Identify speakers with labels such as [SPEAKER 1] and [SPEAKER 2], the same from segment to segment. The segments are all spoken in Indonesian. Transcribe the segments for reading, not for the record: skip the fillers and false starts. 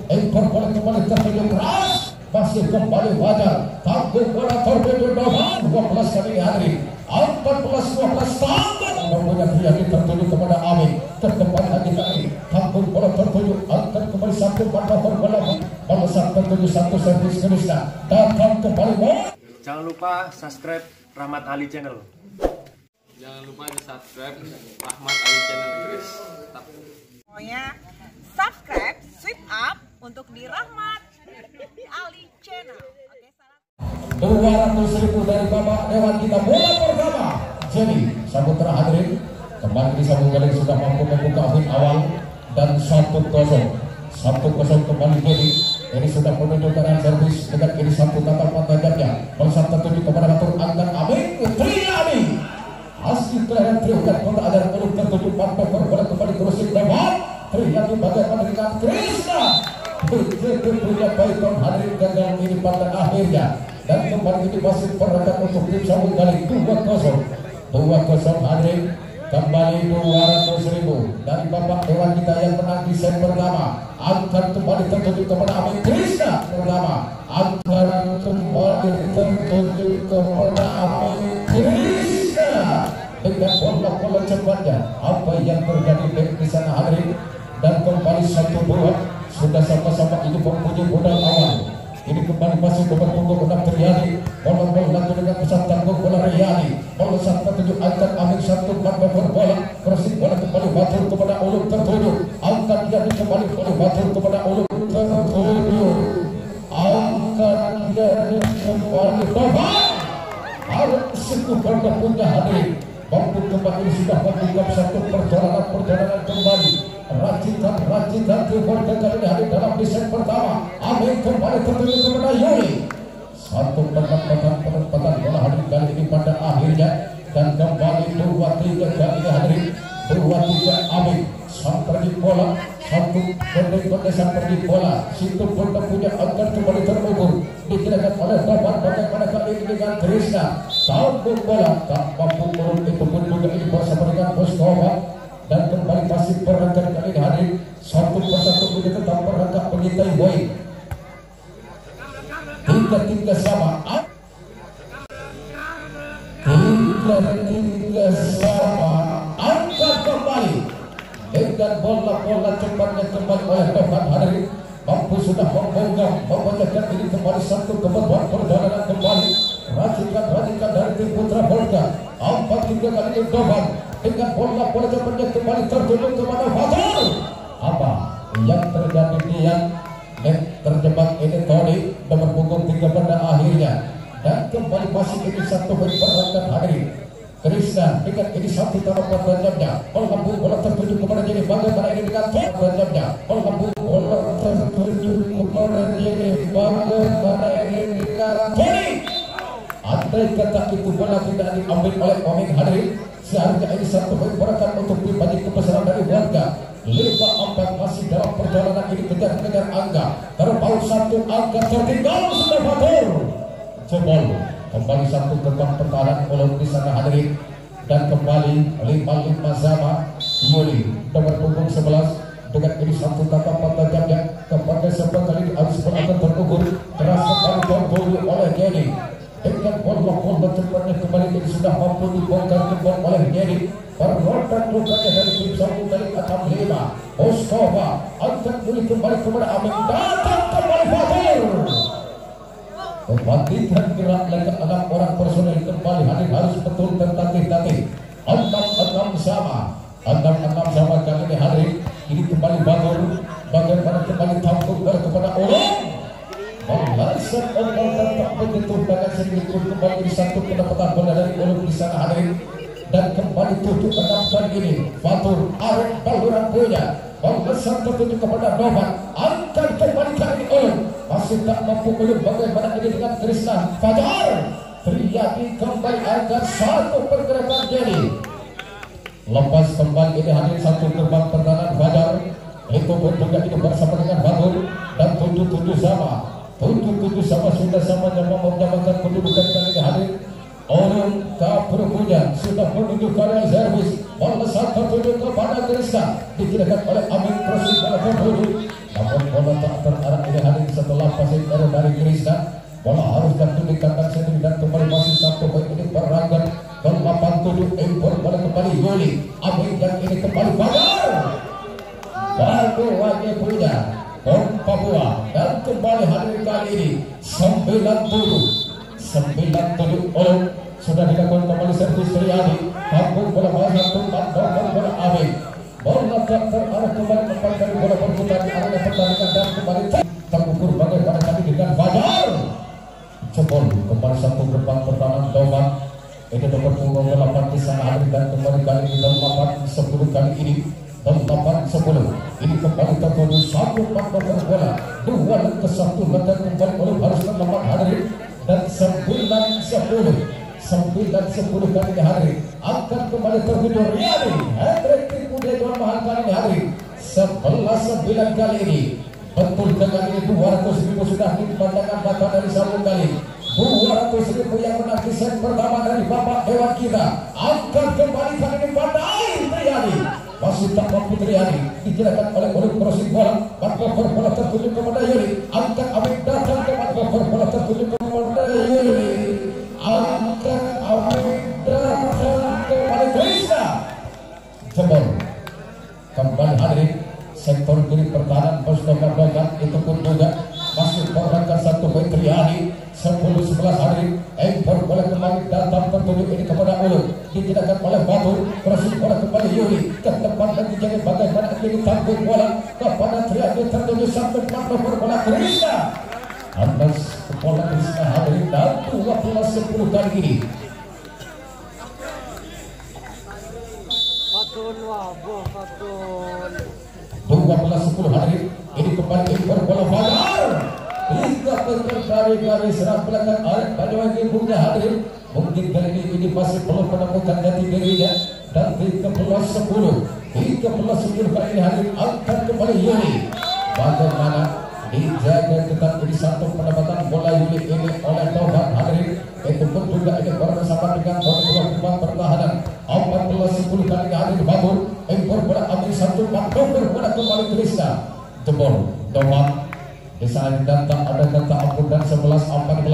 [SPEAKER 1] ekor bola kembali tertuju keras, masih kembali Fajar, tanggung bola tertuju Dovan, 12 kali hari, 14-12 tanggung mempunyai Triadi tertuju kepada Amin, ke depan lagi kali, tanggung bola tertuju, angkat kembali satu Pandover bola, balasan tertuju satu servis Krishna, datang kembali bola.
[SPEAKER 2] Jangan lupa subscribe Rahmat Ali Channel.
[SPEAKER 3] Jangan lupa di subscribe Rahmat Ali Channel guys.
[SPEAKER 4] Pokoknya subscribe, sweep up untuk di Rahmat Ali Channel. Oke, salam.
[SPEAKER 1] 200.000 dari Bapak Dewan kita bola pertama. Jadi sambutan hadirin kembali disambung kali sudah mampu membuka win awal dan 1-0 kembali jadi. Ini sudah menuju dengan servis dengan ini satu tatapan tajamnya. Melesat tertuju kepada Batur angkat Amin, Triadi. Hasil terakhir triukan kota ada peluk tertuju Pandover bola kembali terusin Dewan. Triadi bagaimana dengan Krishna. Begitu punya baikon hadirin gagal ini pada akhirnya. Dan kembali ini masih perangkat untuk tim sambung kali 2-0 hadirin. Kembali 200.000 dari Bapak Dewan kita yang menang di set pertama. Angkat kembali tertuju kepada Amin Krishna pertama. Angkat kembali tertuju kepada Amin Krishna dengan bola-bola cepatnya. Apa yang terjadi di sana hadirin? Dan kembali 1-2 sudah sama-sama ini mempunyai modal awal. Ini kembali masih berpunggung benar terjadi. Bola-bola dengan pesat tanggung bola Riyadi. Bola satu tujuh angkat Amin satu Pandover bola. Crossing bola kembali Batur kepada Ulum tertuju. Angkat jadi kembali oleh Batur kepada Ulum tertuju. Angkat jadi kembali Dovan. Harus seku pada punya hadirin. Mampu kembali sudah membuka satu perjalanan kembali. Racikan keluarga kali ini hadir dalam desain pertama. Amin kembali tertuju kepada Yuli. Satu penempatan bola hadir kali ini pada akhirnya. Dan kembali 2-3 kali ini hadir 2-3 Amin sampai di bola. Satu kode sampai di bola. Situ pun punya agar kembali terukur. Dikirakan oleh Dovan bagaimana kali ini dengan Krishna. Sambung bola. Tak mampu turun itu pun juga ini bersama dengan Moskova. Dan kembali masih perangkat kali ini hadir satu persatu begitu tetap perangkat pengintai boy 3-3 sama 3-3 sama angkat kembali dengan bola-bola cepatnya kembali oleh Dovan hadir mampu sudah membacakan ini kembali satu kebetulan perjalanan kembali racikan dari tim Putra Volga 4-3 kali ini Dovan dengan bola-bola cepatnya kembali tertuju kepada Fajar. Apa yang terjadi yang terjebak ini Tony nomor punggung 3 pada akhirnya dan kembali masih ini satu berangkat hadirin Krishna dengan ini satu tanaman tajamnya bola tertuju kepada jadi bagaimana ini dengan tajamnya bola tertuju kepada jadi bagaimana ini dengan Tony. Andai kata itu bola tidak diambil oleh Amin hadirin seharusnya ini satu berangkat untuk dibagi kebesaran dari warga 5-4 masih dalam perjalanan ini kejar-kejar angka terpaut satu angka tertinggal sudah Batur jebol kembali satu gerbang pertahanan oleh di sana hadirin dan kembali 5-5 sama Yuli nomor punggung 11 dengan ini satu tatapan tajamnya kepada sebuah kali harus berangkat terukur keras sekali tertuju oleh Jenny dengan bola-bola cepatnya kembali ini sudah mampu dibongkar kembali oleh Jenny perrotan lukanya dari tim sambung kali 65 Moskova angkat mulai kembali kepada Amin datang kembali Fatir kebangkitan gerak lagi 6 orang personel kembali hadir harus betul tertatih-tatih 6-6 sama kali ini hadir ini kembali Batur bagaimana kembali tampuk kepada Ulum balasan tak begitu dengan sedikit kembali di satu pendapatan bola dari Ulum di sana hadirin dan kembali 7-6 kali ini Batur Arif Baluran punya balasan tertuju kepada Dovan angkat kembali kali ini Ulum masih tak mampu Ulum bagaimana ini dengan Krishna Fajar Triadi kembali agar satu pergerakan jadi lepas kembali ini hadir satu gerbang pertahanan Fajar itu pun juga itu bersama dengan Batur dan 7-7 sama sudah sama-sama menyamakan kedudukan kali ini hadir Ulum Kaprukunya sudah menuju karya servis bola satu tujuh kepada Krishna dikirakan oleh Amin Prosi pada tertuju namun bola tak Yuli Amin dan ini kembali Badar Batu lagi punya Kom Papua dan kembali hadir kali ini 90 oleh sudah dilakukan kembali servis Triadi kampung bola bahasa tempat nomor bola Amin bola terarah kembali kembali bola berputar di area pertandingan dan kembali terukur bagaimana tadi dengan Badar jebol kembali satu gerbang pertahanan Doman ini nomor punggung 8 di sana hadir dan kembali kali ini 8 10 kali ini 8-10 ini kembali tertuju satu nomor bola 2 dan ke 1 dan kembali oleh harus 8 hadir dan 9-10 kali hadir akan kembali tertuju Riyadi Hendrik Muda Tuan Mahal kali hadir 11-9 kali ini betul dengan ini 200.000 sudah dipandangkan mata dari sambung kali 200.000 yang menang di set pertama dari Bapak Dewan kita akan kembali kali ini Pandai Triadi masih tak mampu Triadi dijelaskan oleh crossing bola bola tertuju kepada Yuli angkat Amin datang ke bola tertuju kepada Yuli angkat Amin datang kepada Krishna jebol kembali hadir sektor kiri pertahanan berdokan itu pun juga masih berangkat satu poin Triadi 10-11 hadir ekor bola kembali datang tertuju ini kepada Ulu dijelaskan oleh Batu crossing bola kembali Yuli ke depan dan dijaga bagaimana ini tanggung bola kepada Triadi tertuju sampai nomor bola Krishna atas bola Krishna hadir dan 12-10 kali ini
[SPEAKER 5] Fatun wabah Fatun
[SPEAKER 1] 12-10 hadir ini kembali ekor bola Badar hingga dari garis serang belakang Arif Banyuwangi punya hadir mungkin kali ini masih belum menemukan jati dirinya dan 13-10 kali ini hadir angkat kembali Yuli bagaimana dijaga ketat ini satu pendapatan bola Yuli ini oleh Tobat hadir itu pun juga ini bersama dengan bola pertahanan 14-10 kali hadir Babur ekor bola ambil satu nomor bola kembali Krishna jebol Tobat di saat datang ada kata ampun dan 11-14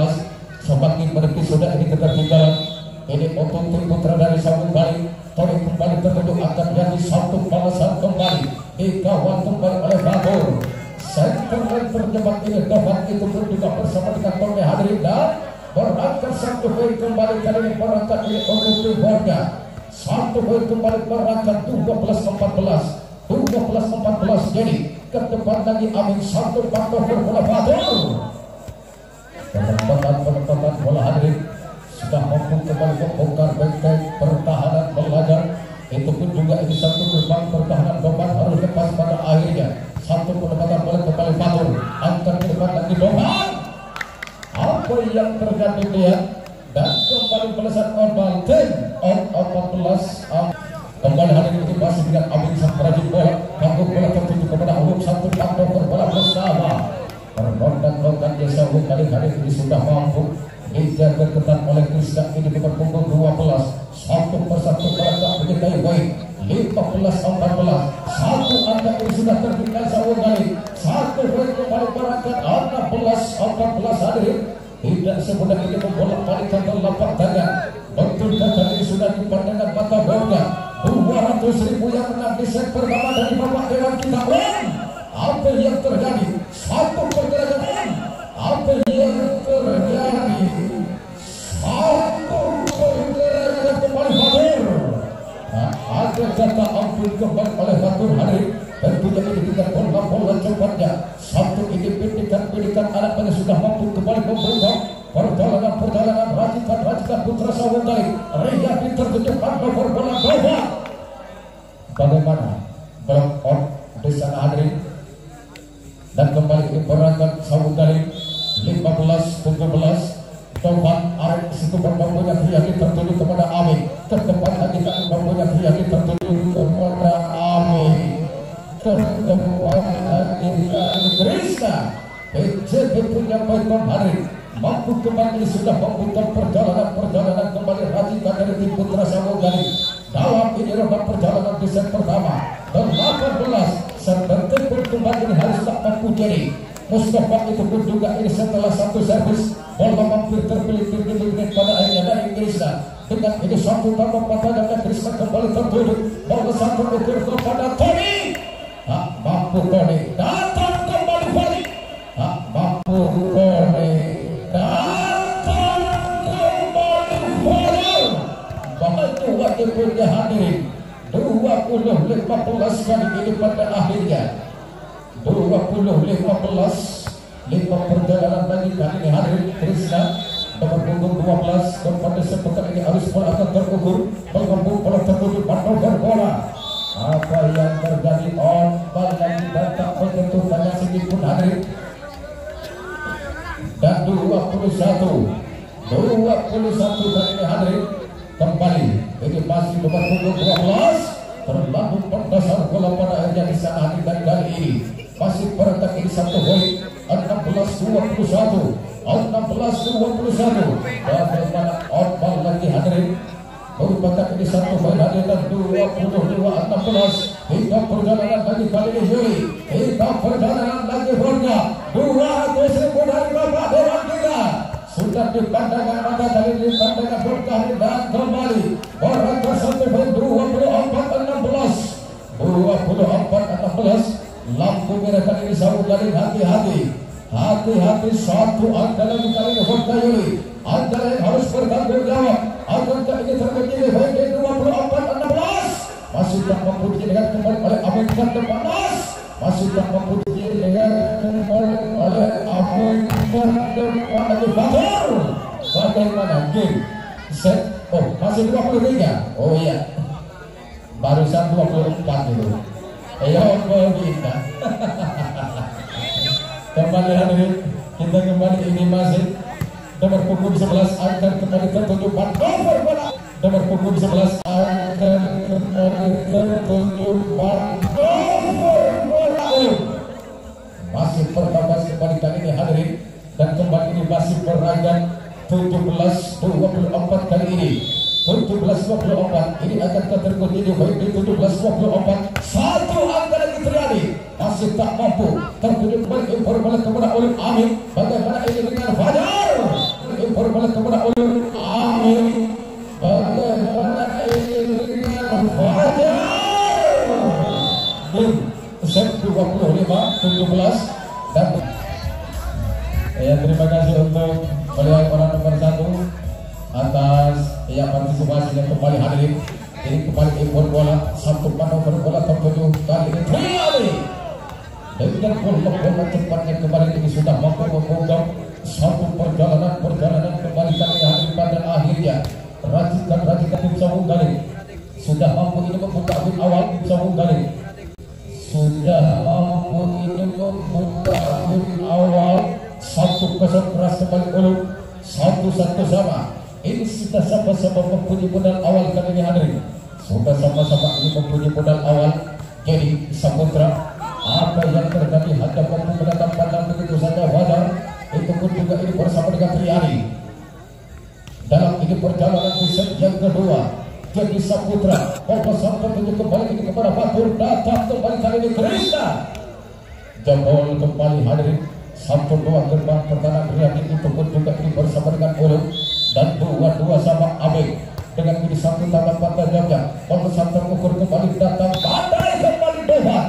[SPEAKER 1] semakin menepis sudah ini ketertinggalan ini Otot Putra dari Sambung Bali Tori kembali tertuju akan jadi satu balasan kembali dikawal kembali oleh Babur sektor terjebak ini Tobat itu pun juga bersama dengan Tony Hadri dan berangkat satu poin kembali kali ini berangkat ini untuk Borga satu poin kembali berangkat 12-14 jadi ke depan lagi Amin satu faktor bola Badur penempatan bola hadir sudah mampu kembali membongkar benteng pertahanan belajar itu pun juga ini satu gerbang pertahanan Doman harus lepas pada akhirnya satu penempatan bola kembali Badur angkat ke depan lagi Doman apa yang terjadi dia dan kembali balasan on 14 kembali hadir itu masih dengan Amin sang perajin bola tanggung bola tertuju kepada Ulum satu tanggung bola bersama perrondan-rondan desa kali-kali ini sudah mampu dijaga ketat oleh Krishna ini di punggung 12 satu persatu berangkat menyertai baik 15-14 satu angka ini sudah tertinggal satu kali satu poin kembali berangkat 16-14 hadir tidak semudah ini membolak-balikan telapak tangan betul kata ini sudah dipandangkan mata Borga 200.000 yang menang di set pertama dari Bapak Dewan kita apa yang terjadi satu pergerakan apa yang terjadi satu pergerakan kembali Badur ada kata ampun kembali oleh Badur hadir tentunya ini kita bola cepatnya satu ini pendidikan anak-anak sudah mampu kembali membuka perjalanan racikan putra Sawung kali Riyadi tertujukan nomor bola bawah bagaimana block out di sana hadir dan kembali ini berangkat Sawung kali 15-17 Tobat Arif situ berbambunya Riyadi tertuju kepada Amin ke depan lagi kan berbambunya Riyadi tertuju kepada Amin ke depan lagi Krishna PJB punya baikon hadir mampu kembali sudah membuka perjalanan kembali racikan dari tim Putra Sawung kali dalam ini roda perjalanan di set pertama 18 set bertempur kembali harus tak mampu jadi Mustafa itu pun juga ini setelah satu servis bola mampir terpilih pada akhirnya dari Krishna dengan ini satu tambah pada dan Krishna kembali tertuju bola satu ukur kepada Tony tak mampu Tony datang kembali balik tak mampu Tony datang kembali balik begitu wajib punya hadirin 20-15 kali ini pada akhirnya 20-15 5 perjalanan lagi kali ini hadir Krishna nomor punggung 12 kepada sepekan ini harus bola akan terukur menggembung bola tertuju manuver bola apa yang terjadi on bal lagi datang begitu banyak sedikit pun hadir dan 21 kali ini hadir kembali ini masih nomor punggung 12 terlalu berdasar bola pada akhirnya di sana dan kali ini masih berentak ini satu poin 16-21 bagaimana outball lagi hadirin merupakan ini satu poin hadir dan 22-16 hingga perjalanan lagi kali ini Yuri hingga perjalanan lagi Borga 200.000 dari Bapak Dewan kita sudah dipandangkan mata kali ini dipandangkan Borga dan kembali orang tersebut 24-16 lampu merah kali ini sahur dari hati-hati satu angka lagi kali ini Borga Yuri angka yang harus bertanggung jawab angka ini terjadi baik 24-16 masih tak mampu dengan kembali oleh Amerika Panas masih tak mampu dengan kembali oleh Amerika lagi Batur bagaimana game set masih 23 oh iya barusan 24 itu ya kita kembali hadirin kita kembali ini masih nomor punggung 11 akan kembali tertuju manuver bola nomor punggung 11 akan kembali tertuju manuver bola masih pertama kembali kali ini hadirin dan kembali ini masih beragam 17-24 kali ini 17-24 ini akan terjadi baik di 17-24 satu angka lagi terjadi masih tak mampu tertuju kembali impor bola kepada Ulum Amin bagaimana ini dengan Fajar impor bola kepada Ulum Amin bagaimana ini dengan Fajar set 25-17 dan terima kasih untuk beliau orang nomor 1 atas partisipasinya kembali hadirin ini kembali impor bola satu manuver bola tertuju kali ini Triali dengan bola cepatnya kembali ini sudah mampu membuka satu perjalanan kembali kali ini pada akhirnya racikan tim Sawung Galing sudah mampu ini membuka tim awal tim Sawung Galing sudah mampu ini membuka tim awal satu kesan keras kembali Ulum satu sama ini sudah sama-sama mempunyai modal awal kali ini hadirin sudah sama-sama ini mempunyai modal awal jadi Saputra apa yang terjadi hanya mampu mendatang pandang begitu saja wajar itu pun juga ini bersama dengan Triani dalam ini perjalanan di set yang kedua jadi Saputra mau sampai tunjuk kembali ini kepada Batur datang kembali kali ini Krishna jempol kembali hadirin 1-2 gerbang pertahanan Triani itu pun juga ini bersama dengan Ulum dan 2-2 sama Abeng dengan ini satu tangan pada jamnya kalau sampai ukur kembali datang badai kembali Dovan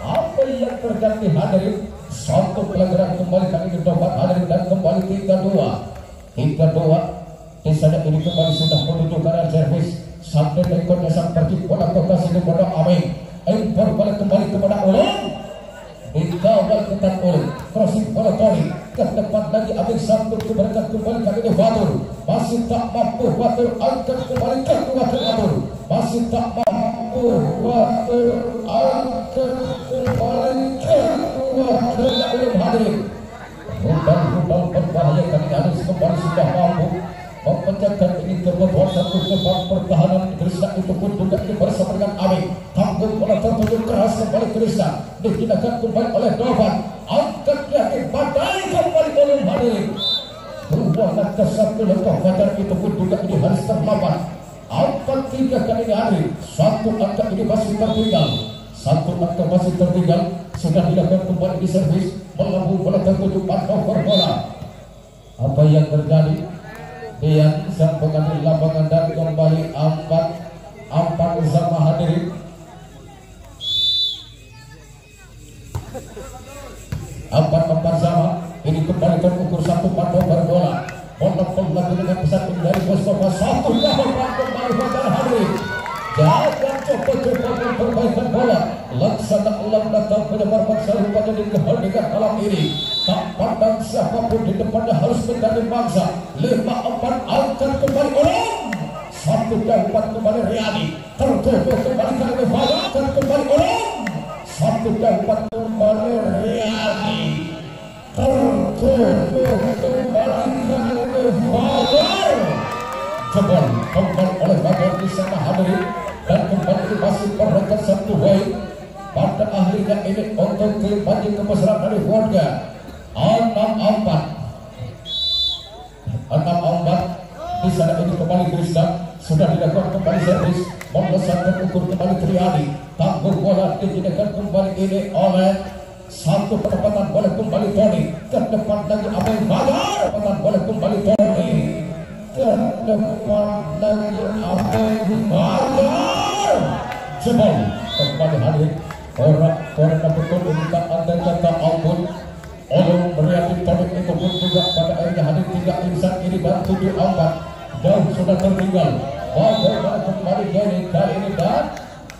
[SPEAKER 1] apa yang terjadi hadirin satu pelanggaran kembali kali ini Dovan hadirin dan kembali 3-2 di sana ini kembali sudah menuju ke arah servis sampai rekornya sang pergi bola lokasi kepada Abeng impor bola kembali kepada Ulum dikawal ketat Ulum crossing bola Tony ke depan lagi Abeng sambut keberatan kembali kali ini Batur masih tak mampu Batur angkat kembali ke Batur masih tak mampu Batur angkat kembali ke Ulum hadirin rudal berbahaya kali ini harus kembali sudah mampu memecahkan ini kebobolan satu gerbang pertahanan Krishna itu pun juga bersama dengan Abeng tanggung bola tertuju keras kembali Krishna digunakan kembali oleh Dovan angkat yakin badai kembali Ulum hadirin dua langkah satu langkah Fajar itu pun juga ini harus terlambat angka 3 kali ini hadirin satu angka ini masih tertinggal sudah dilakukan kembali di servis melambung bola tertuju pantofar bola. Apa yang terjadi? Dian sang pengambil lapangan dan kembali empat bersama hadirin. Empat sama. Ini kembali terukur satu pantofar bola. Bola dengan pesat dari Mustafa satu lawan kembali pada hadirin. Jangan coba-coba memperbaikan bola. Laksana ulang datang penyebar bangsa rupanya di keheningan malam ini. Tak pandang siapapun di depannya harus menjadi bangsa. 5-4 angkat kembali ulang. 1-4 kembali Riyadi. Tertutup kembali kali angkat kembali ulang. 1-4 kembali Riyadi. Tertutup kembali kali Jebol kembali oleh Bagar di sana hadirin dan kembali masih berrekat satu poin. Pada akhirnya ini untuk kembali kebesaran dari warga 6-4 di sana ini kembali Krishna sudah dilakukan kembali servis melesatkan ukur kembali Triadi tangguh bola dijadikan kembali ini oleh satu penempatan bola kembali Tony ke depan lagi apa yang Bagar penempatan bola kembali Tony ke depan lagi apa yang Bagar jebol kembali hadir orang betul minta anda kata ampun orang meriati Tony itu pun juga pada akhirnya hadir 3 insan ini dan 7-4 jauh sudah tertinggal bagaimana kembali dari kali ini dan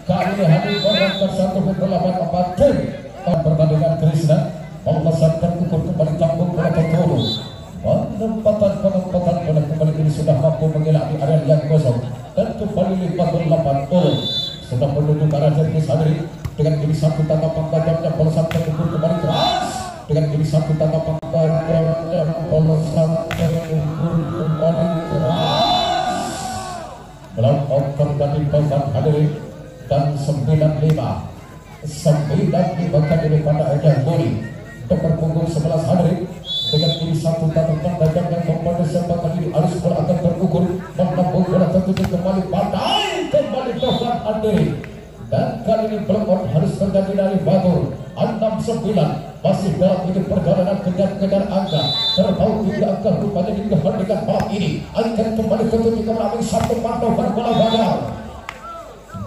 [SPEAKER 1] kali ini hadir orang ke-1 8-4 tim pertandingan Krishna melesatkan ukur kembali tanggung bola terturun penempatan bola kembali ini sudah mampu mengelak di area yang kosong dan kembali 58 sudah menuju ke arah servis hadirin dengan ini satu tanggapan tajamnya melesatkan ukur kembali keras dengan ini satu tanggapan tajamnya melesatkan ukur kembali keras melakukan terjadi beban hadirin dan 9-5 kali pada akhirnya Boli tepat punggung 11 hadirin dengan ini satu tanggapan tajam yang mempada siapa kali ini harus bola akan terukur menambung bola tertutup kembali pandai kembali Tovan Andri dan kali ini pelengkot harus terjadi dari Batur 6-9 masih dalam ini perjalanan kejar-kejar angka terpaut 3 angka rupanya di keheningan malam ini akan kembali tertutup kembali satu pantofar bola Bagar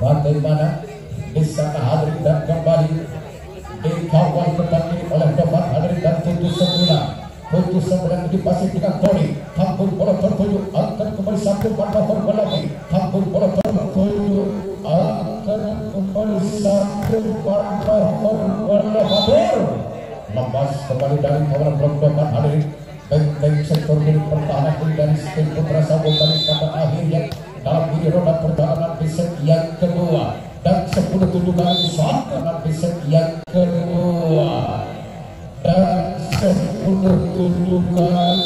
[SPEAKER 1] bagaimana di sana hadirin dan kembali dikawal kembali oleh Tovan hadirin dan 7-9 dipasih dengan Tony tampung bola tertuju angkat kembali satu pantofar bola lagi tampung bola tertuju angkat kembali satu pantofar bola Batur lepas kembali dari kawalan blok Tovan hadirin benteng sektor milik pertahanan dari Spin Putra Sabo kali pada akhirnya dalam ini roda perjalanan di set yang kedua dan 10 tunjukkan saat di set yang kedua dan 10 tunjukkan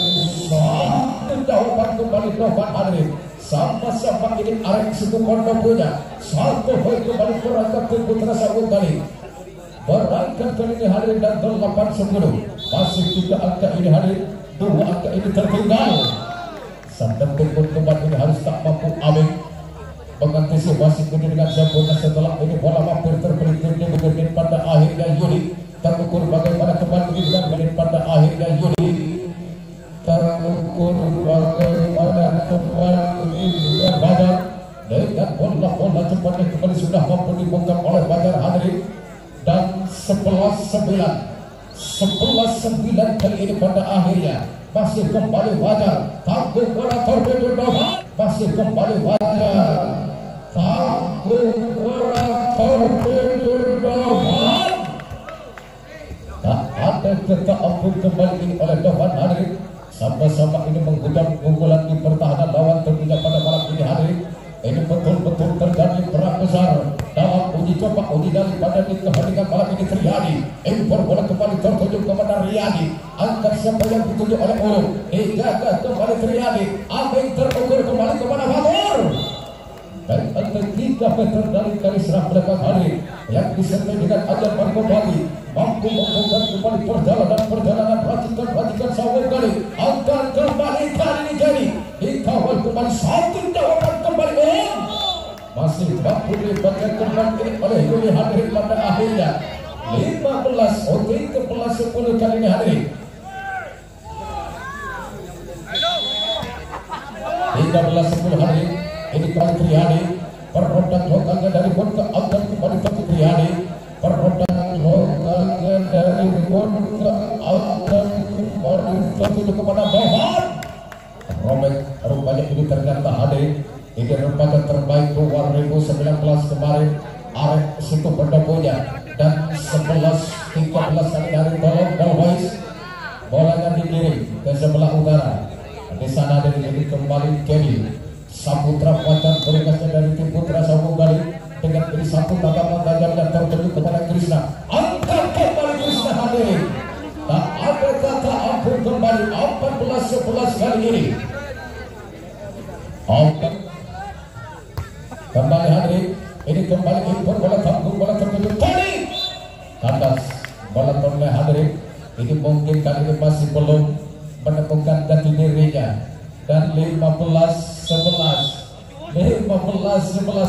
[SPEAKER 1] saat jawaban kembali Tovan hadirin sama-sama ini arek suku Kondo punya satu poin kembali berangkat ke Putra Sabo kali berangkat kali ini hadirin dan 8-10 masih 3 angka ini hadirin 2 angka ini tertinggal sampai pun kembali ini harus tak mampu Amin mengantisipasi ini dengan sempurna setelah ini bola mampir terpelintir di menit pada akhirnya Yuli terukur bagaimana kembali dengan menit pada akhirnya Yuli terukur bagaimana kembali dengan Bagar dengan bola cepatnya kembali sudah mampu dibongkar oleh Bagar hadirin dan 11-9 kali ini pada akhirnya masih kembali Bagar tanggung bola tertuju Tovan masih kembali Bagar tanggung bola tertuju Tovan tak ada kata ampun kembali ini oleh Tovan hadirin sama-sama ini menggudang unggulan di pertahanan lawan tentunya pada malam ini hadirin ini betul-betul terjadi perang besar dalam uji coba uji nyali pada di keheningan malam ini terjadi impor bola kembali tertuju kepada Riyadi angkat siapa yang dituju oleh Ulum dijaga kembali Riyadi Amin terukur kembali kepada Batur dan antara 3 meter dari kali serang belakang hari yang disertai dengan ajar Margopati mampu membuka kembali perjalanan perhatikan sawur kali akan kembali kali ini jadi dikawal kembali satu jawaban kembali masih mampu dibagian kembali oleh Yuli hadirin pada akhirnya 15 oke ke pelas 10 kali ini hadirin. 13-10 hadirin. Ini kali Triadi perhodak lokalnya dari Bon ke Abdan kembali ke Triadi. Perhodak lokalnya dari Bon ke Abdan kembali kepada Bohan. Robek rupanya ini ternyata hadirin. Ini remaja terbaik 2019 kemarin. Arek situ pendoponya dan 11-13 kali dari tolong Boys. Bolanya dikirim ke sebelah utara. Di sana dari kembali Kedi Saputra Pacan berikatnya dari tim Putra Sambung Gali dengan ini satu tatapan tajam dan tertuju kepada Krishna. Angkat kembali Krishna hadirin. Tak ada kata ampun kembali 14-11 kali ini. Angkat kembali hadirin. Ini kembali impor bola tanggung bola tertuju kali kandas bola tengah hadirin. Ini mungkin kali ini masih belum menemukan jati dirinya dan 15-11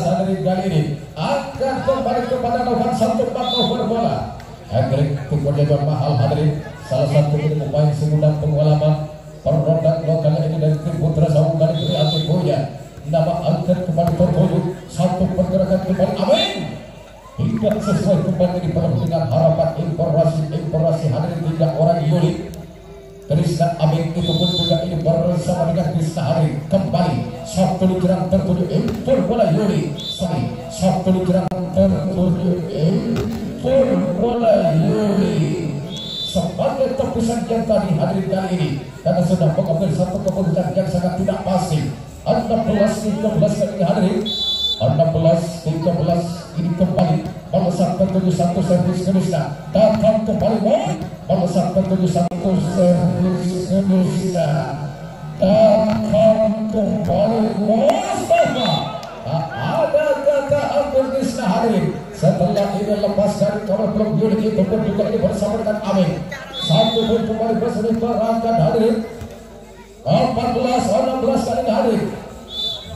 [SPEAKER 1] hadirin kali ini akan kembali kepada Novan satu nomor bola. Hadirin kemudian mahal hadirin salah satu pemain segudang pengalaman perrodak lokal ini dari tim Putra Sambung kali ini Atiboya. Nama angkat kembali tertuju satu pergerakan kembali amin tidak sesuai kembali di dengan harapan informasi hadirin 3 orang Yuli Krishna Amin itu pun juga ini bersama dengan Krishna Hari kembali satu dijerang tertuju impor bola Yuli satu dijerang tertuju impor bola Yuli sebagai tebusan yang tadi hadirin kali ini karena sudah mengambil satu keputusan yang sangat tidak pasti. 16-13 kali hadirin 16-13 ini kembali balasan tertuju satu servis Krishna datang kembali balasan tertuju satu servis Krishna datang kembali Mustafa. Tak ada kata ampun Krishna hadirin setelah ini lepas dari kalau belum unit itu pun juga ini bersama dengan Amin satu pun kembali bersama berangkat hadirin 14-16 kali hadirin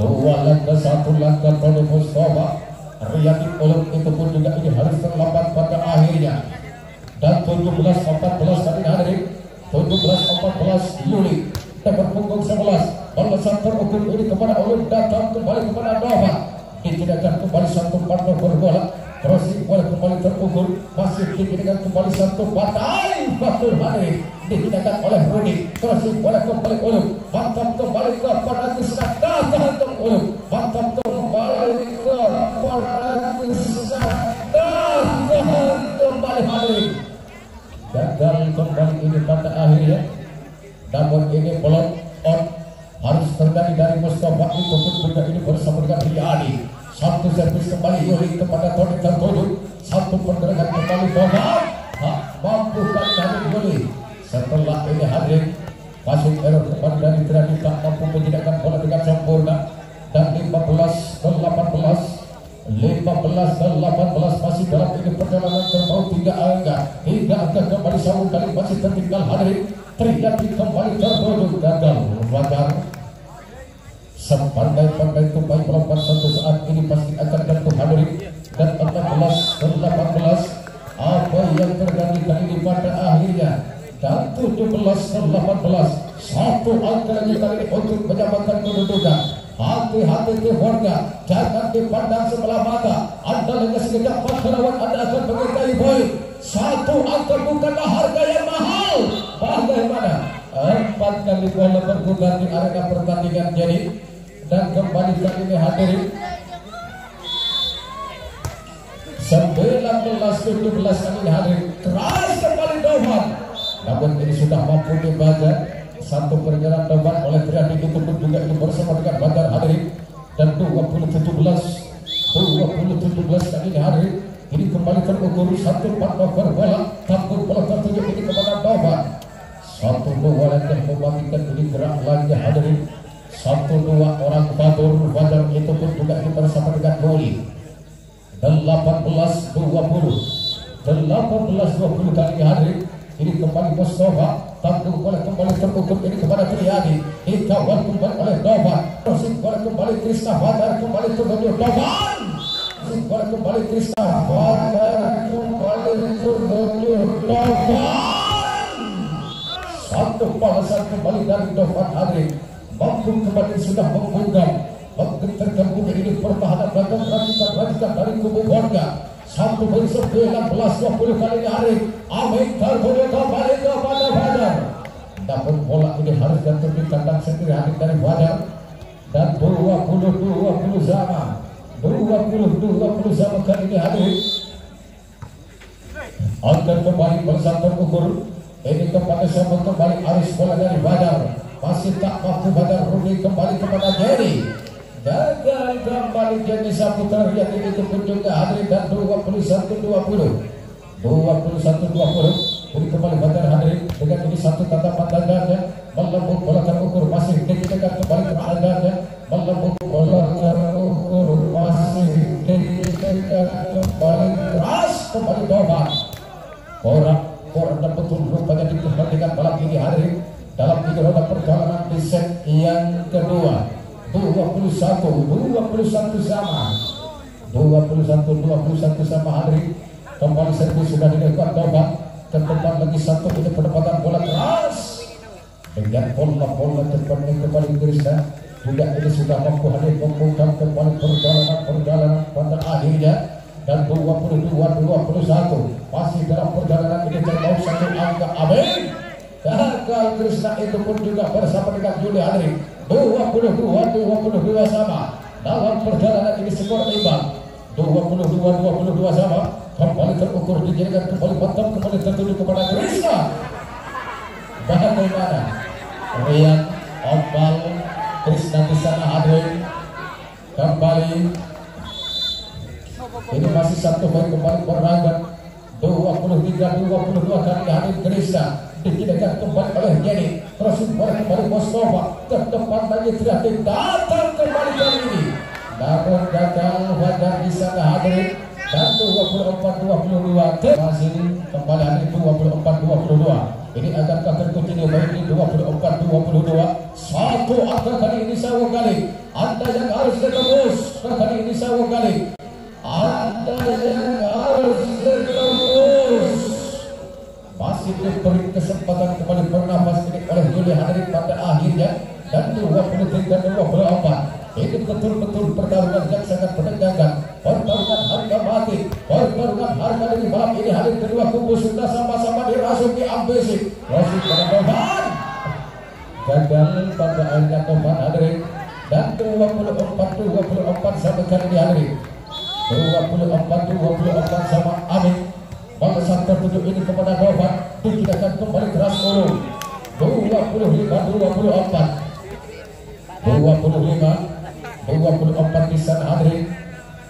[SPEAKER 1] 2 langkah 1 langkah Tony Mustafa Riyadi Ulum itu pun juga ini harus terlambat pada akhirnya dan 17-14 kali hadirin 17-14 Yuli dapat punggung 11 balasan terukur ini kepada Ulum datang kembali kepada Nova ditidakkan kembali satu partner berbola crossing bola kembali terukur masih ditidakkan kembali satu batul hadirin ditidakkan oleh Rudi crossing bola kembali Ulum mantap kembali kepada Krishna datang ke Ulum mantap kembali kepada Krishna datang kembali hadirin gagal kembali ini pada akhirnya namun ini belum on harus terjadi dari Mustafa itu pun juga ini bersama dengan Riyadi satu servis kembali Yuri kepada Tony tertuju satu pergerakan kembali Boban mampu kali dari Yuri setelah ini hadirin masih error kembali dari Triadi tak mampu menjadikan bola dengan sempurna dan 15-18 masih dalam ini perjalanan terbau 3 angka kembali sambung kali masih tertinggal hadirin Triadi kembali tertuju gagal wajar sepandai-pandai tupai melompat satu saat ini pasti akan jatuh hadirin dan 14-18 apa yang terjadi kali ini pada akhirnya dan 17-18 satu angka lagi kali ini untuk menyamakan kedudukan. Hati-hati ke warga, jangan dipandang sebelah mata. Anda dengan sekejap lawan Anda akan mengintai poin. Satu angka bukanlah harga yang mahal. Bagaimana? 4 kali bola berputar di arena pertandingan jadi dan kembali kali ini hadirin 19-17 kali ini hadirin keras kembali Dovan namun ini sudah mampu dibaca satu perjalanan Dovan oleh Triadi itu pun juga ini bersama dengan Bandar hadirin dan 20-17 kali ini hadirin ini kembali terukur satu partner bola takut bola tertuju ini kepada Dovan satu bola yang membagikan ini gerak lagi hadirin 1-2 orang Fajar itu pun juga ini bersama dengan Loli 18-20 kali hadirin ini kembali Mustafa tanggung bola kembali terukur ini kepada Triadi dikawal kembali oleh Dovan crossing bola kembali Krishna Fajar kembali tertuju Dovan Bola kembali Krishna. Bola kembali satu balasan kembali dari Dofan Adri. Mampu kembali sudah membungkam. Menggetar gabung ini pertahanan belakang racikan dari kubu Borga. 1-19-20 kali ini Arif. Amin Karbono kembali kepada Fajar. Namun bola ini harus jatuh di kandang sendiri Arif dari Fajar. Dan 20-20 sama. 20-20 sama kali ini Arif. Akan kembali bersama terukur. Ini kepada siapa kembali Aris bola dari Badar. Masih tak mampu Badar. Rudi kembali kepada Jerry. Gagal kembali Jerry Saputra. Yang ini kepunjung ke Hadri. Dan 21-20. 21-20. Ini kembali Badar Hadri. Dengan ini satu tatapan dandanya. Melembut bola terukur. Masih dekat kembali ke dandanya. Melembut bola terukur. Masih dekat kembali. Keras kembali Dovan. Orang dan betul rupanya diperhatikan malam ini hari dalam 3 roda perjalanan di set yang kedua. 21 sama. 21 sama hari. Kembali servis sudah dilakukan Dovan. Ke depan lagi satu ini penempatan bola keras. Dengan bola depannya kembali Krishna. Juga ini sudah mampu hadir membungkam kembali perjalanan pada akhirnya. Dan 22-21 masih dalam perjalanan ini terbawa satu angka Amin. Gagal Krishna itu pun juga bersama dengan Juli Adri. 22 sama. Dalam perjalanan ini skor imbang. 22 sama. Kembali terukur dijadikan kembali bottom, kembali tertuju kepada Krishna. Bagaimana? Rian Ombal Krishna di sana Adri kembali. Ini masih satu poin kembali berangkat 23-22 kali Hanif Krishna dikirakan kembali oleh Jenny. Terus kembali Mustafa ke depan lagi kreatif datang kembali kali ini. Namun gagal Fajar di sana Hadri dan 24-22 masih kembali Hanif 24-22. Ini akankah terkunci baik ini 24-22 satu angka kali ini sawo kali. Anda yang harus ketembus kali ini sawo kali. Anda yang harus terus masih diberi kesempatan kembali bernafas ini oleh Juli Hadri pada akhirnya dan 23-24 ini betul-betul pertarungan yang sangat menegangkan, pertarungan harga mati, pertarungan harga dari malam ini. Hari kedua kubu sudah sama-sama dirasuki ambisi masih pada Dovan gagal pada akhirnya Dovan Hadri dan 24-24 sampai kali ini Hadri 24-24 sama Amin. Balasan tertuju ini kepada Dovan dikirakan kembali keras dulu 25 di sana Adri.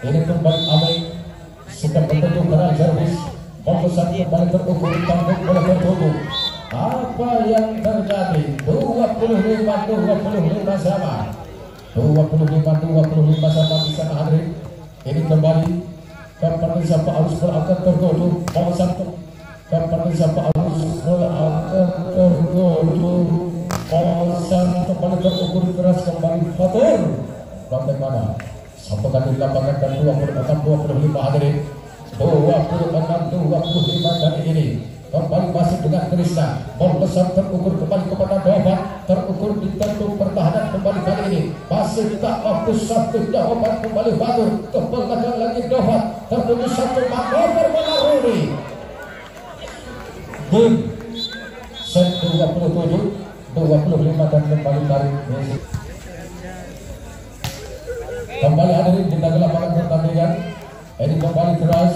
[SPEAKER 1] Ini kembali Amin sudah tertuju keras servis. Balasan kembali terukur ditanggung oleh tertuju. Apa yang terjadi? 25 sama. 25 sama di sana Adri. Ini kembali kapan siapa harus berangkat tergodo kawasan kapan siapa harus berangkat tergodo kawasan kembali terukur keras kembali Fatur. Bagaimana satu kali lapangan dan 26-25 Hadri 26-25 kali ini kembali masih dengan Krishna. Bolesan terukur kembali kepada Dovan. Terukur di tentu pertahanan kembali kali ini. Masih tak mampu satu jawaban kembali Fatur. Kebelakang lagi Dovan. Tertuju satu manuver menaruni. Game set 27-25 dan kembali tarik. Kembali hadirin di tengah lapangan pertandingan. Ini kembali keras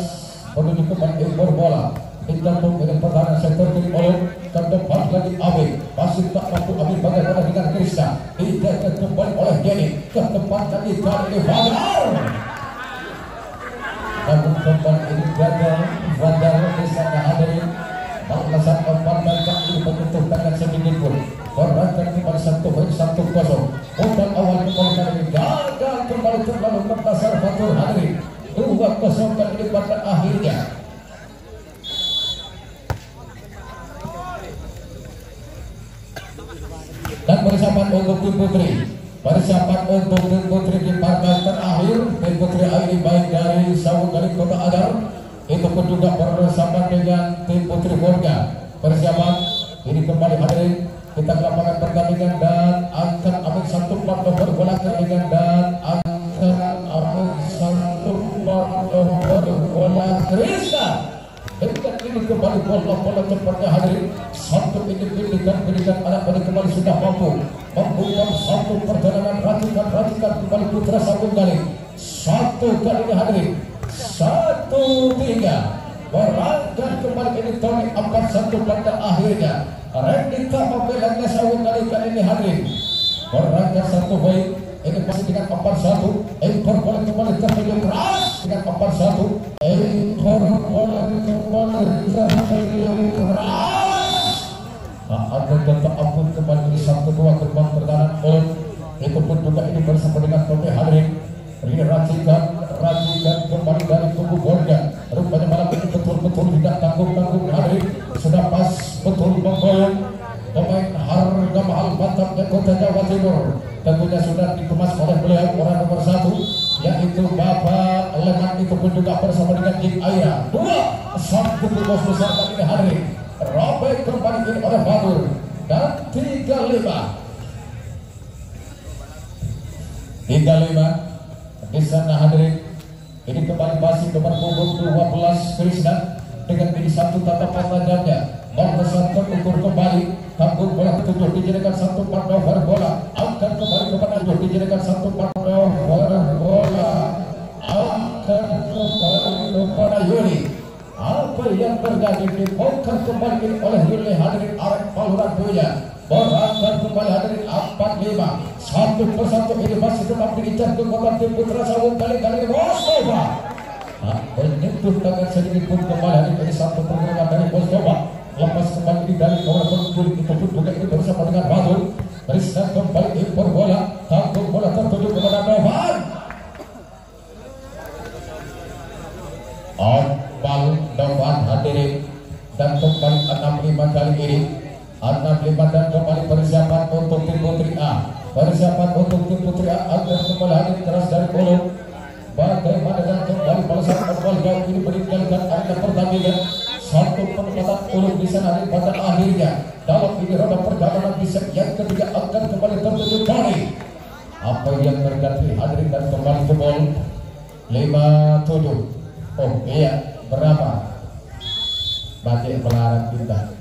[SPEAKER 1] menuju kembali impor bola. Digantung dengan pertahanan sektor kiri oleh ke depan lagi Amin. Masih tak mampu Amin bagaimana dengan Krishna. Dijaga kembali oleh Jenny. Ke depan lagi kali ini Fajar. Namun kembali ini gagal. Fajar di sana Hadirin. Balasan umpan dan kali ini menyentuh tangan sedikit pun. Berangkat kembali 1-0. Umpan awal kembali kali ini gagal kembali terlalu bertasar Fatur Hadirin. 2-0 kali ini pada akhirnya. Dan persiapan untuk tim putri. Persiapan untuk tim putri di partai terakhir. Tim putri ini baik dari pun juga bersama dengan tim Putri Borga. Persiapan ini kembali hadirin kita ke lapangan pertandingan dan akan ambil satu part nomor bola pertandingan dan akan ambil satu part nomor bola Krista. Dengan ini kembali bola cepatnya hadirin satu individu dan berikan anak pada kembali sudah mampu membuat satu perjalanan racikan kembali Putra Sambung kali satu kali ini hadirin 1-3 berangkat kembali ini Tony 41 pada akhirnya Rendika membelanya Sambung kali ini hadirin berangkat satu baik ini masih dengan 41 ekor bola kembali tertuju keras dengan 41 ekor bola kembali tertuju keras ada kata ampun kembali di 1-2 gerbang pertahanan Pol itu pun juga ini bersama dengan Tony hadirin ini racikan kembali dari tubuh Borga rupanya malam ini betul-betul tidak tanggung-tanggung hadirin sudah pas betul menggoyang pemain harga mahal mantapnya Kota Jawa Timur tentunya sudah dikemas oleh beliau orang nomor 1 yaitu Bapak Leman itu pun juga bersama dengan Jim Aira 2 satu bos besar kali ini hadirin robek kembali ini oleh Batur dan 35 di sana hadirin ini kembali masih nomor punggung 12 Krishna dengan ini satu tatapan tajamnya mempesankan ukur kembali tanggung bola ketujuh dijadikan satu part over bola akan kembali kepada dijadikan satu part over bola akan kembali kepada Yuli apa yang terjadi dibongkar kembali oleh Yuli hadirin arek Paluran punya berangkat kembali hadirin 45 satu persatu ini masih tetap diincar ke kota tim Putra Sambung kali-kali Moskova menyentuh tangan sedikit pun kembali hadirin ini satu pergerakan dari Moskova lepas kembali dari kawan penculik itu pun juga ini bersama dengan Batur Krishna kembali impor bola tanggung bola tertuju kepada Novan Bal Novan hadirin dan kembali 65 kali ini 65 dan kembali persiapan untuk tim Putri A persiapan untuk tim Putri A agar kembali hadir keras dari Polo bagaimana dan kembali balasan kembali jauh ini meninggalkan area pertandingan satu penempatan ulung di sana pada akhirnya dalam ini roda perjalanan di set yang ketiga akan kembali tertuju kali apa yang terjadi hadirin dan kembali ke bol 57 oh iya berapa bagi pelarang kita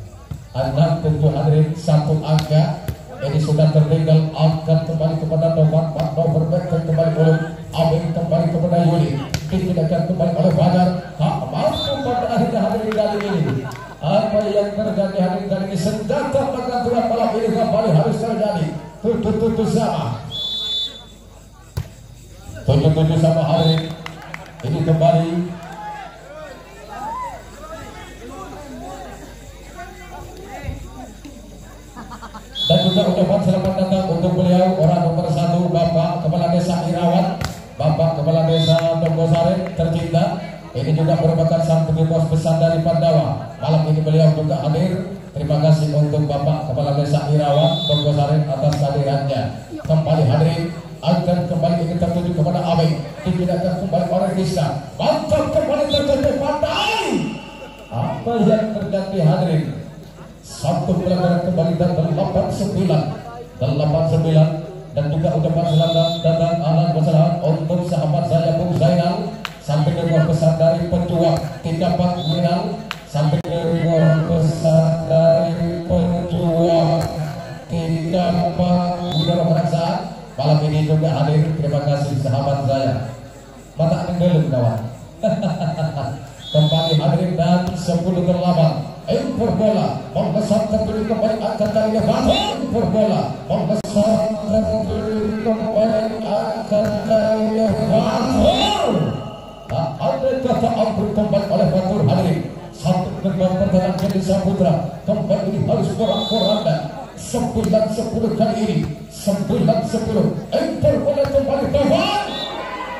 [SPEAKER 1] 67 hadirin satu angka ini sudah tertinggal akan kembali kepada Novan nomor back kembali ulung Abing kembali kepada Yuli dipindahkan kembali oleh Badar tak mampu pada akhirnya hadirin kali ini apa yang terjadi hadirin kali ini senjata pengaturan malam ini kembali harus terjadi tutup sama 77 sama hadirin ini kembali dan juga ucapan selamat datang untuk beliau orang nomor 1 Bapak Kepala Desa Irawan Bapak Kepala Desa Donggosari tercinta ini juga merupakan sang bos besar dari Pandawa malam ini beliau juga hadir terima kasih untuk Bapak Kepala Desa Irawan Donggosari atas kehadirannya kembali hadirin akan kembali ini tertuju kepada Abing dipindahkan kembali oleh Krishna mantap kembali tertuju pandai apa yang terjadi hadirin satu pelanggaran kembali dan 89 dan juga ucapan selamat datang alam bersalamat untuk sahabat saya Bung Zainal sampai dengan besar dari pejuang 34 menang sampai dengan besar dari pejuang 34 Budara Merasa malam ini juga hadir terima kasih sahabat saya mata tenggelam kawan kembali hadirin dan 10-8 impor bola membesar tertuju kembali akan kali ini impor bola membesar tertuju kembali akan kali ini ada kata ampun kembali oleh Batur hadirin satu gerbang pertahanan jadi Saputra kembali ini harus korang-koranda 9-10 kali ini 9-10 impor bola kembali Tahan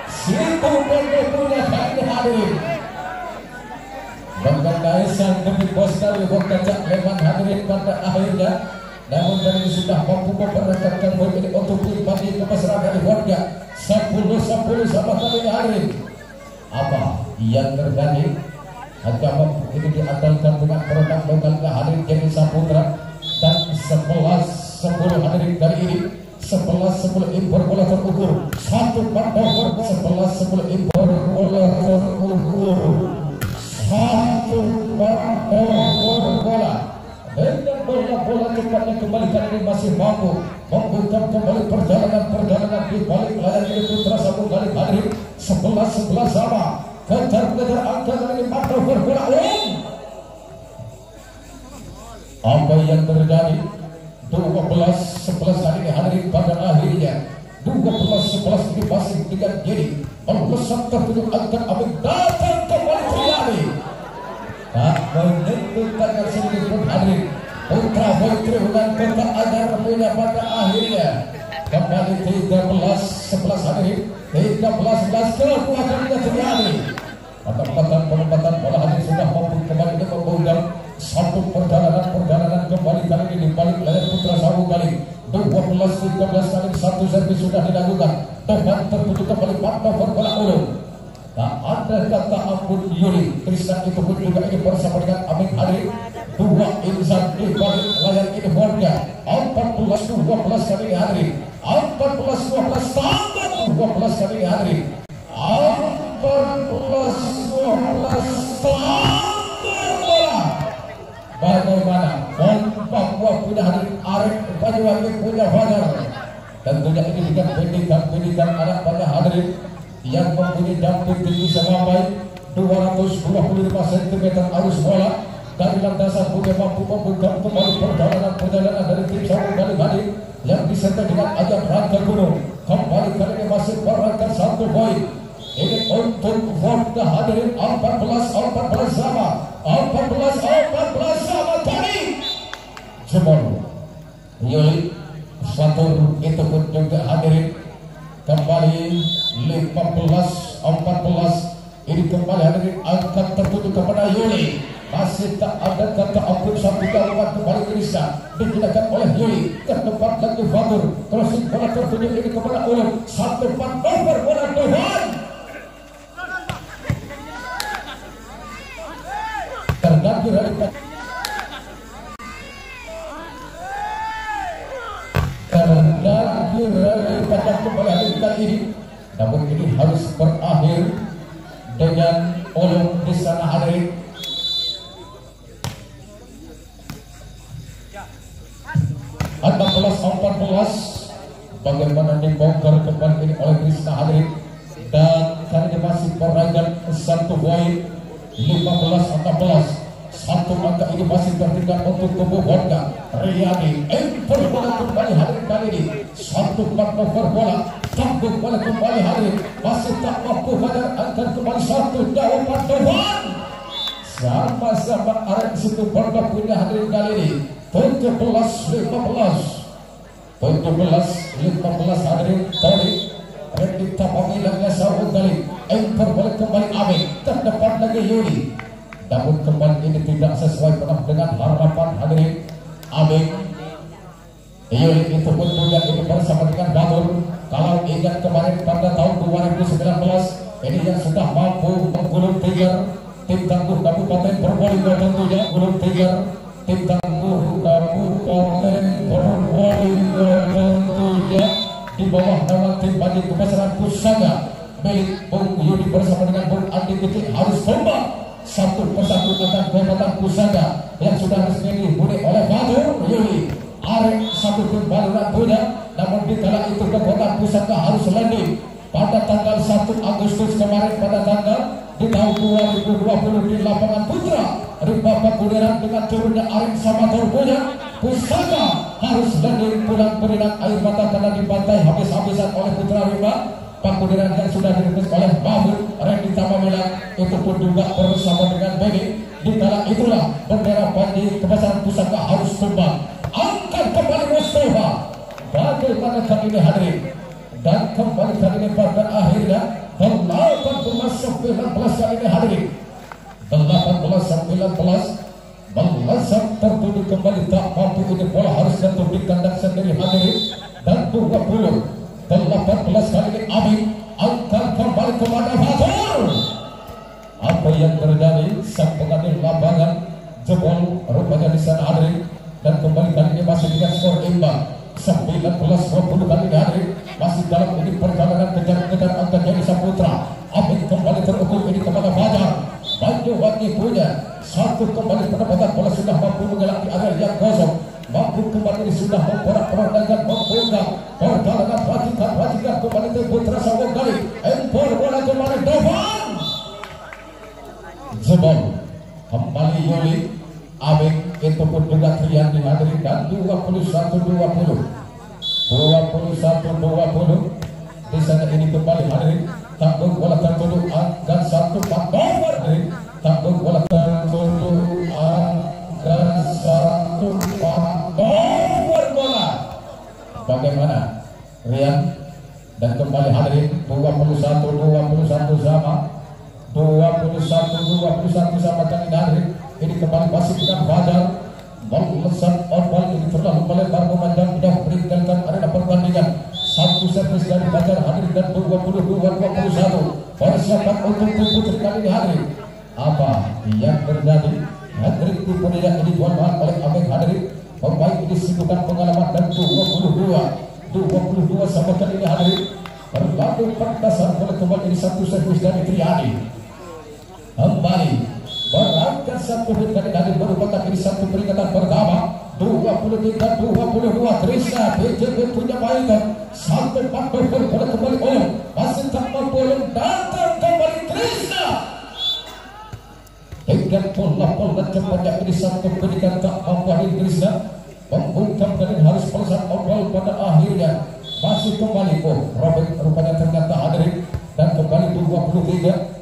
[SPEAKER 1] situ bola punya kali hadirin mengenai sang demi bos dari Bokajak Leman hadirin pada akhirnya namun dari sudah mampu memperdebatkan poin ini untuk pribadi kemesraan dari warga 10-10 sama kali ini hadirin apa yang terjadi Agama ini diandalkan dengan produk lokalnya hadir Jenny Saputra dan 11-10 hadirin kali ini 11-10 impor bola terukur 1 pantover 11-10 impor bola terukur 1 pantover bola dengan bola cepatnya kembali kali ini masih mampu membuka kembali perjalanan di balik layar ini Putra Sabu kali hadirin 11-11 sama kejar angka kali ini pantover bola apa yang terjadi 12-11 kali ini hadirin pada akhirnya 12-11 ini masih dengan jadi melesat tertuju angkat Amin datang kembali Triani tak menentukan sedikit pun hadirin Putra Boy Triwulan Kota Anyar punya pada akhirnya kembali 13-11 hadirin 13-11 kepuasan kita Triani penempatan bola hadirin sudah mampu kembali ini mengundang satu perjalanan kembali kali ini di balik layar Putra Sabu kali 12-13 kali satu servis sudah dilakukan depan tertuju kembali pantover bola ulung tak ada kata ampun Yuli Tristan itu pun juga ini bersama dengan Amin Hadir 2 insan di balik layar ini warga 14-12 kali ini hadirin 14-12 tambah 12 kali ini hadirin 14-12 tambah bagaimana Papua punya hadirin Arif Banyuwangi punya Fajar tentunya ini dengan pendidikan anak pada hadirin yang mempunyai damping tinggi sampai 225 cm arus bola dari landasan punya mampu membuka kembali perjalanan dari tim Sabu kali hadir yang disertai dengan ajak rangka gunung kembali kali ini masih berangkat 1 poin ini untuk warga hadirin 14 sama 14 sama kali Jemol Yuli Satu itu pun juga hadirin kembali 15-14 ini kembali hadirin angkat tertuju kepada Yuli masih tak ada kata ampun sampai gawang kembali Krishna digunakan oleh Yuli ke depan lagi Fatur crossing bola tertuju ini kepada Ulum 1 pantover bola Tuhan terganti dari pada kembali kali ini namun ini harus berakhir dengan Ulum di sana hadirin 14-14 bagaimana dibongkar kembali ini oleh Krishna hadirin dan kali ini masih perairan 1 poin 15-16 satu angka ini masih tertinggal untuk tubuh warga Riyadi impor bola kembali hadirin kali ini 1 pantover bola sambung bola kembali hadirin masih tak mampu Fajar angkat kembali 1 jauh pantover sama-sama arah situ warga punya hadirin kali ini 17-15 hadirin kali Rendita pemilangnya Sabu kali impor bola kembali Amin terdepan lagi Yuli namun kembali ini tidak sesuai penuh dengan harapan hadirin Amin Yuli itu pun juga ini bersama dengan Batur kalau ingat kemarin pada tahun 2019 ini yang sudah mampu menggulung tiga tim tangguh Kabupaten Probolinggo tentunya gulung tiga tim tangguh Kabupaten Probolinggo tentunya di bawah nama tim Badi Kebesaran Pusaka milik Bung Yudi bersama dengan Bung Andi Kecil harus tumbang satu persatu akan kehebatan Pusaka yang sudah resmi dihuni oleh Batur Yuli Arek satu tim baluran punya namun di kala itu kekuatan Pusaka harus landing pada tanggal 1 Agustus kemarin pada tanggal di tahun 2020 di lapangan Putra Rimba Pakuliran dengan turunnya Arek sama punya Pusaka harus landing pulang berinak air mata karena dibantai habis-habisan oleh Putra Rimba Pakuliran yang sudah direbus oleh Mahmud Rendita Pamilang itu pun juga bersama dengan Beni di kala itulah bendera Bandi Kebesaran Pusaka harus tumbang angkat kembali Mustafa bagaimana kali ini hadirin dan kembali kali ini pada akhirnya 18-19 kali ini hadirin 18-19 melesat tertuju kembali tak mampu ini bola harus jatuh di kandang sendiri hadirin dan 18 kali ini Amin angkat kembali kepada Fatur apa yang terjadi dengan skor imbang 19-20 kali hari. Masih dalam ini perjalanan kejar-kejar angka Jadi Saputra. Amin kembali terukur ini kepada Fajar. Banyuwangi punya satu kembali pendapatan bola sudah mampu mengelak di area yang kosong. Mampu kembali ini sudah memporak-porandakan dan membuka perjalanan Wajikan kembali ke Putra Sawang kali. Empor bola kembali depan. Jebol kembali Yuli. Amin itu pun juga Trian dihadiri dan 21-20. Di sana ini kembali hadir tanggung bola tertuduh angka 1 Pakdover tanggung bola tertuduh angka 1 Pakdover bola bagaimana Rian dan kembali hadir 21 sama 21 sama kali hadir ini kembali masih dengan Fajar. Melesat on ini terlalu melebar memandang sudah meninggalkan arena pertandingan. Satu servis dari Fajar hadir dan 22-21 persiapan untuk tim putri kali ini hadir. Apa yang terjadi? Hendrik Tipunia ini tuan bahan oleh Abeng hadir. Pemain ini sibukkan pengalaman dan 22 sama kali ini hadir. Berlalu pertasan oleh kembali ini satu servis dari Triadi. Kembali berangkat satu hit kali hadir merupakan ini satu peringatan pertama 23-22 Trisna PJB punya mainan satu Pakdover bola kembali masih tak mampu datang kembali Trisna 38 cepatnya ini satu peringatan tak mampu hadir Trisna membungkam dan harus pelesat obral pada akhirnya masih kembali Robert rupanya ternyata hadir dan kembali 23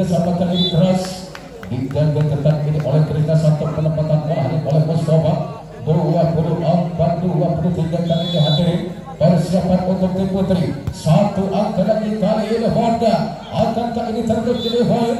[SPEAKER 1] sama kali ini keras dijaga ketat ini oleh Trisna satu penempatan bola hadir oleh Mustafa 24-23 kali ini hadir persiapan untuk tim putri satu angka lagi kali ini Honda akankah ini terjadi poin